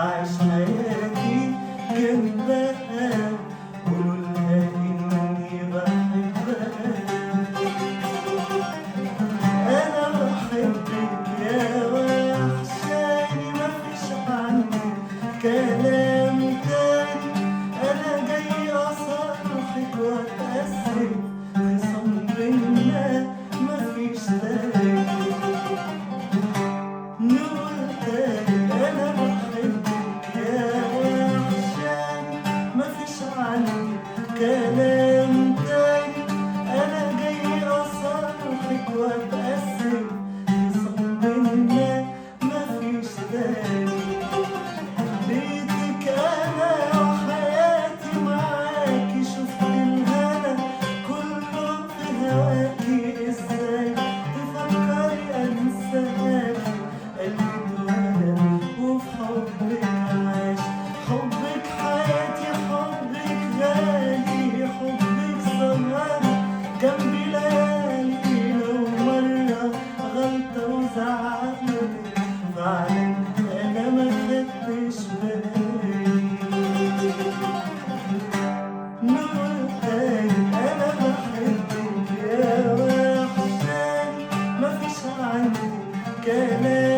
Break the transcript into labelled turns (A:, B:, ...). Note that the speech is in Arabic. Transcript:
A: هعيش حياتي جنبها، قولولها إني بحبها. أنا بحبك يا وحشاني، مفيش عني كلام تاني. أنا جاي أصالحك وأتأسف، خصام بينا مفيش تاني. نقول تاني أنا بحبك يا وحشاني، مفيش عني كلام تاني. أنا جاي أصالحك وأتأسف، خصام بينا مفيش تاني. بيتك أنا وحياتي معاكي، شفت الهنا كله في هواكي. إزاي تفكري أنساكي؟ قلبي اتولد وفي حبك عاش. حبك حياتي، حبك غالي، حبك سهران جنبي ليالي. لو مرة غلطة وزعلتك فعلا أنا ما خدتش بالي. نقول تاني أنا بحبك يا وحشاني، مفيش عندي كلام